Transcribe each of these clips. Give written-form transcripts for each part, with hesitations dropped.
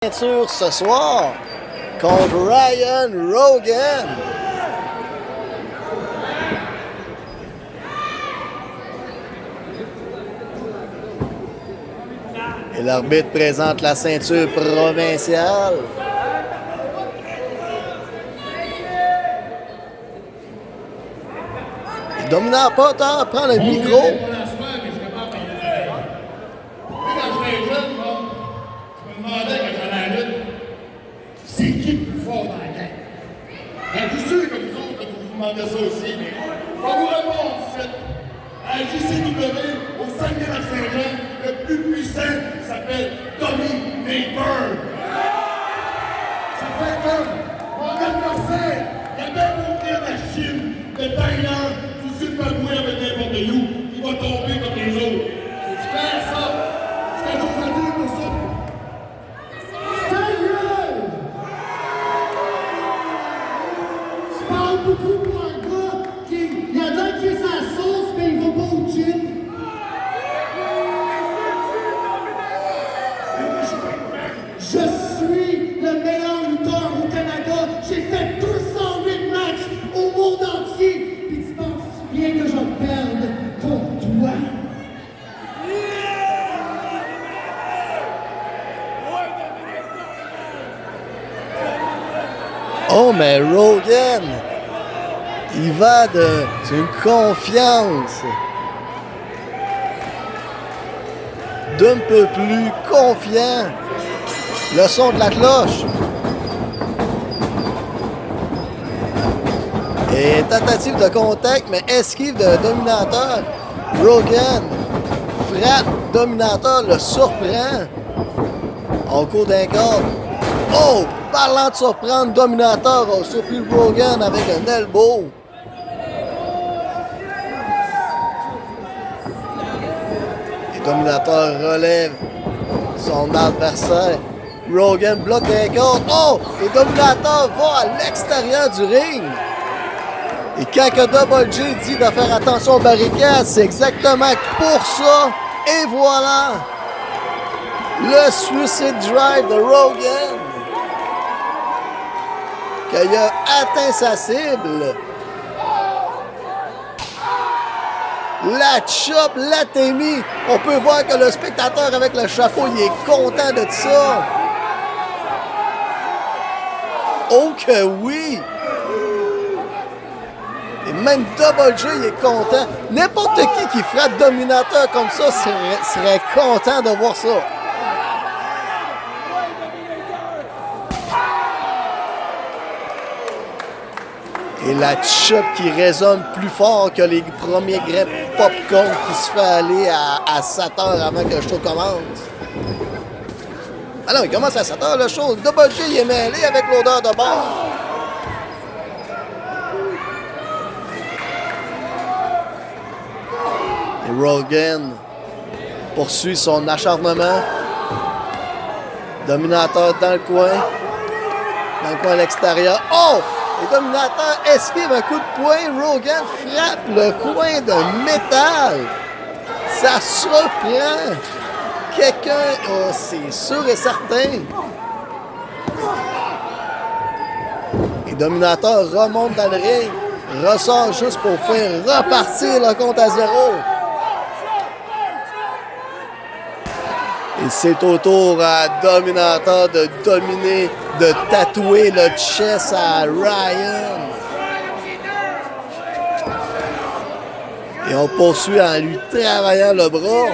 Ceinture ce soir contre Ryan Rogan. Et l'arbitre présente la ceinture provinciale. Le dominant Potter prend le micro. C'est qui le plus fort dans la gang? Je suis sûr que vous autres, vous vous demandez ça aussi. On va vous répondre, à JCW, au Saguenay-Lac-Saint-Jean, le plus puissant s'appelle Tommy Mayberg. Ça fait que mon adversaire, il a bien beau venir de la Chine, de Thaïlande, du Zimbabwe avec n'importe où, il va tomber comme les autres. C'est clair ça? C'est ce que j'ose à dire pour ça? Beaucoup pour un gars qui. Il y en a qui est sa sauce, mais il va pas au gym. Je suis le meilleur lutteur au Canada. J'ai fait 208 matchs au monde entier. Puis tu penses bien que je vais perdre contre toi? Oh, mais Rogan, il va d'une confiance, d'un peu plus confiant. Le son de la cloche. Et tentative de contact, mais esquive de Dominator. Rogan frappe Dominator, le surprend en cours d'un quart. Oh! Parlant de surprendre, Dominator a surpris Rogan avec un elbow. Et Dominator relève son adversaire. Rogan bloque les cordes. Oh! Et Dominator va à l'extérieur du ring. Et quand que Double J dit de faire attention aux barricades, c'est exactement pour ça. Et voilà! Le Suicide Drive de Rogan. Qu'il a atteint sa cible. La chop, la témie. On peut voir que le spectateur avec le chapeau, il est content de ça. Oh que oui! Et même Double J, il est content. N'importe qui frappe Dominator comme ça serait content de voir ça. Et la chop qui résonne plus fort que les premiers greppes popcorn qui se fait aller à 7 heures avant que le show commence. Ah non, il commence à 7 heures le show. Double J il est mêlé avec l'odeur de bord. Et Rogan poursuit son acharnement. Dominateur dans le coin. Dans le coin à l'extérieur. Oh! Et Dominator esquive un coup de poing. Rogan frappe le coin de métal. Ça surprend quelqu'un. Oh, c'est sûr et certain. Et Dominator remonte dans le ring. Ressort juste pour faire repartir le compte à 0. Et c'est au tour à Dominator de dominer, de tatouer le chest à Ryan. Et on poursuit en lui travaillant le bras.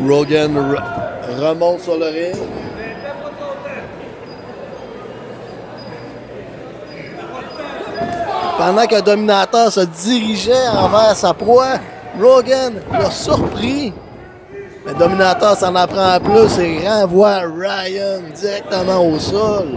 Rogan remonte sur le ring. Pendant que Dominator se dirigeait envers sa proie, Rogan l'a surpris. Mais Dominator s'en apprend plus et renvoie Ryan directement au sol.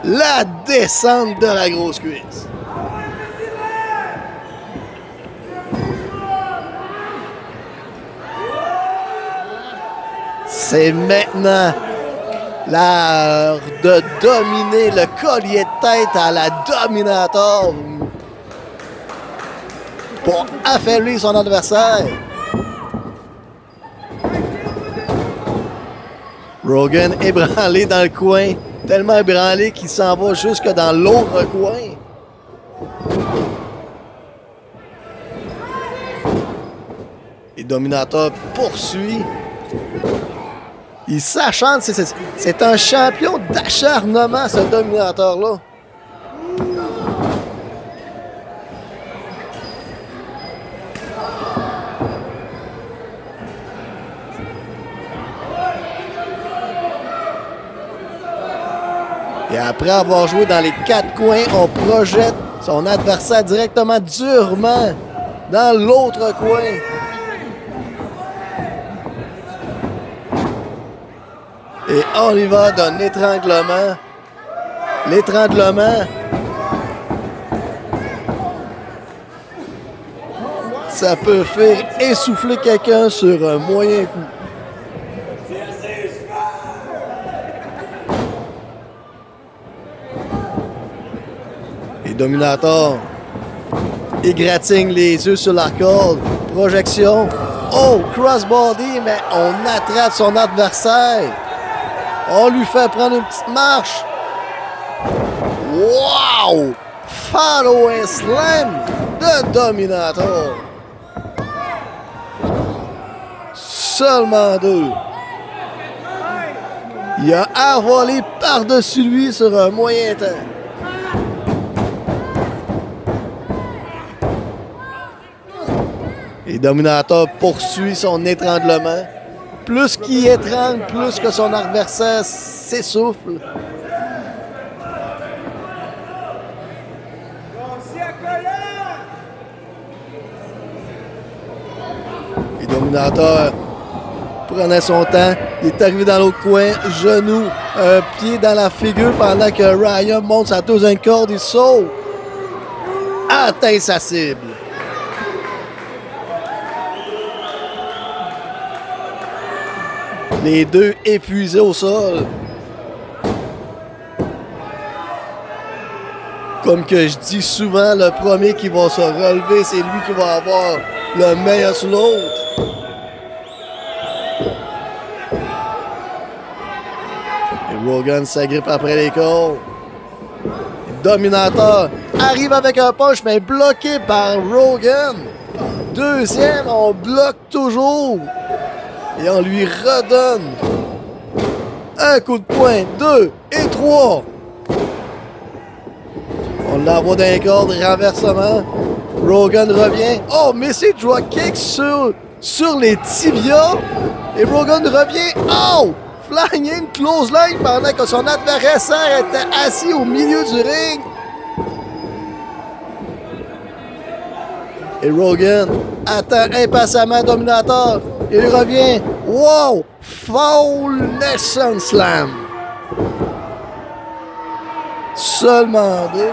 La descente de la grosse cuisse. C'est maintenant L'heure de dominer le collier de tête à la Dominator pour affaiblir son adversaire. Rogan ébranlé dans le coin, tellement ébranlé qu'il s'en va jusque dans l'autre coin. Et Dominator poursuit. Il s'acharne, c'est un champion d'acharnement, ce Dominator-là. Et après avoir joué dans les 4 coins, on projette son adversaire directement durement dans l'autre coin. Et on y va d'un étranglement. L'étranglement. Ça peut faire essouffler quelqu'un sur un moyen coup. Et Dominator égratigne les yeux sur la corde. Projection. Oh, crossbody, mais on attrape son adversaire. On lui fait prendre une petite marche. Wow! Follow slam de Dominator. Seulement 2. Il a envolé par-dessus lui sur un moyen temps. Et Dominator poursuit son étranglement. Plus qu'il étrangle, plus que son adversaire s'essouffle. Et Dominator prenait son temps. Il est arrivé dans l'autre coin, genou, un pied dans la figure pendant que Ryan monte sa deuxième corde. Il saute. Atteint sa cible. Les deux épuisés au sol. Comme que je dis souvent, le premier qui va se relever, c'est lui qui va avoir le meilleur sur l'autre. Et Rogan s'agrippe après les cordes. Dominator arrive avec un punch, mais bloqué par Rogan. Deuxième, on bloque toujours. Et on lui redonne un coup de poing, 2 et 3. On l'envoie dans les cordes, renversement. Rogan revient. Oh, mais c'est drop kick sur les tibias. Et Rogan revient. Oh! Flying in close line pendant que son adversaire était assis au milieu du ring. Et Rogan attend impatiemment Dominator. Il revient. Wow! Foul Nation Slam. Seulement 2.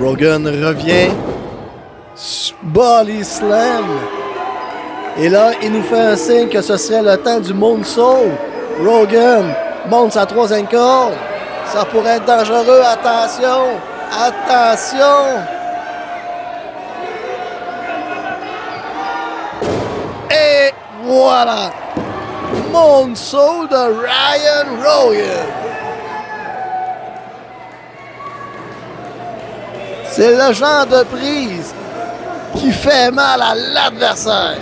Rogan revient. Body Slam. Et là, il nous fait un signe que ce serait le temps du moonsault. Rogan monte sa troisième corde. Ça pourrait être dangereux. Attention! Attention! Et voilà! Moonsault de Ryan Rogan. C'est le genre de prise qui fait mal à l'adversaire.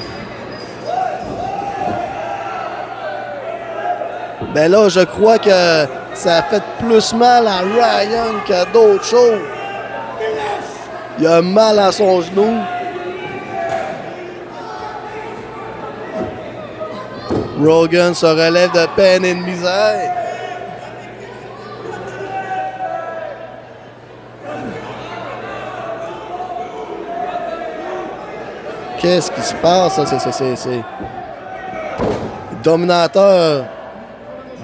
Ben là, je crois que ça a fait plus mal à Ryan qu'à d'autres choses. Il a mal à son genou. Rogan se relève de peine et de misère. Qu'est-ce qui se passe? C'est... Dominator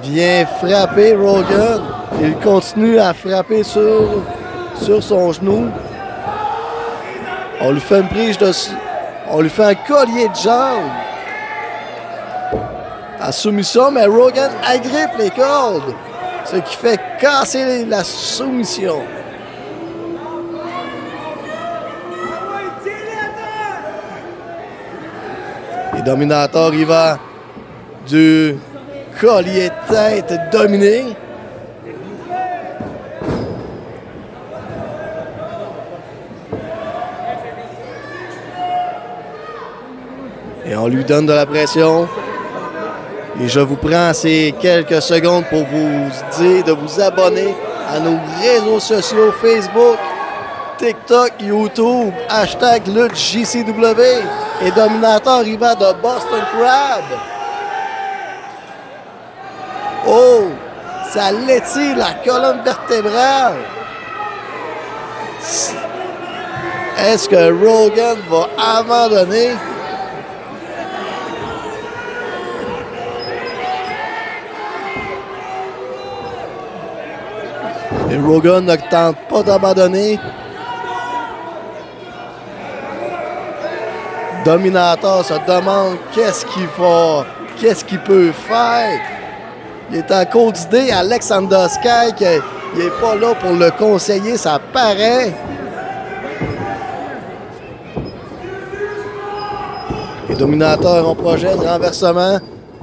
vient frapper Rogan. Il continue à frapper sur son genou. On lui fait une prise dessus. On lui fait un collier de jambe. À soumission, mais Rogan agrippe les cordes. Ce qui fait casser la soumission. Et Dominator, il va du collier de tête dominé. Et on lui donne de la pression. Et je vous prends ces quelques secondes pour vous dire de vous abonner à nos réseaux sociaux Facebook, TikTok, YouTube, #LuttJCW et Dominator arrivant de Boston Crab. Oh, ça l'étire la colonne vertébrale. Est-ce que Rogan va abandonner? Et Rogan ne tente pas d'abandonner. Dominator se demande qu'est-ce qu'il peut faire. Il est en cours d'idée. Alexander Sky, il n'est pas là pour le conseiller, ça paraît. Et Dominator, on projette renversement.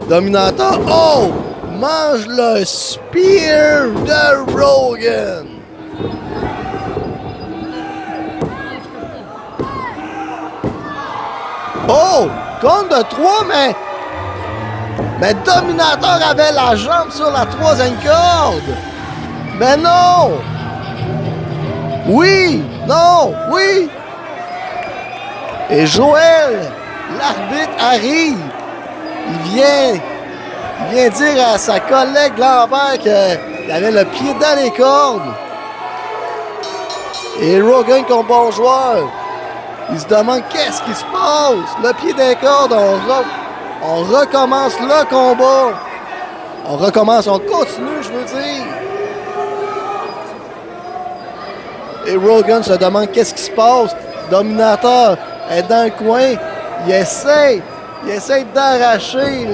Dominator, oh! Mange le spear de Rogan. Oh! Compte de 3, mais Dominator avait la jambe sur la 3e corde. Mais non! Oui! Non! Oui! Et Joël, l'arbitre arrive. Il vient dire à sa collègue Lambert qu'il avait le pied dans les cordes. Et Rogan, comme bon joueur, il se demande qu'est-ce qui se passe. Le pied dans les cordes, on recommence le combat. On continue, je veux dire. Et Rogan se demande qu'est-ce qui se passe. Dominator est dans le coin. Il essaie d'arracher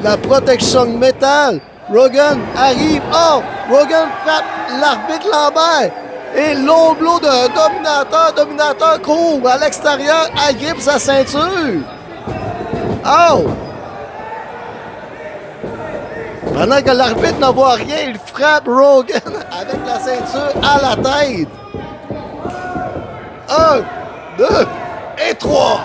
la protection de métal. Rogan arrive. Oh! Rogan frappe l'arbitre Lambert. Et long blow de Dominator. Dominator court à l'extérieur, agrippe sa ceinture. Oh! Pendant que l'arbitre ne voit rien, il frappe Rogan avec la ceinture à la tête. 1, 2 et 3.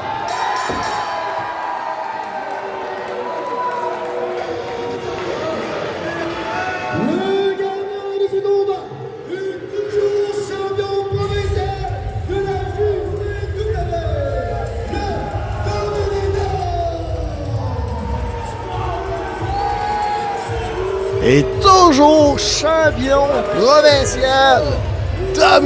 Le gagnant de ce combat est toujours champion provincial de la JCW, le Dominator. Et toujours champion provincial. Dominator.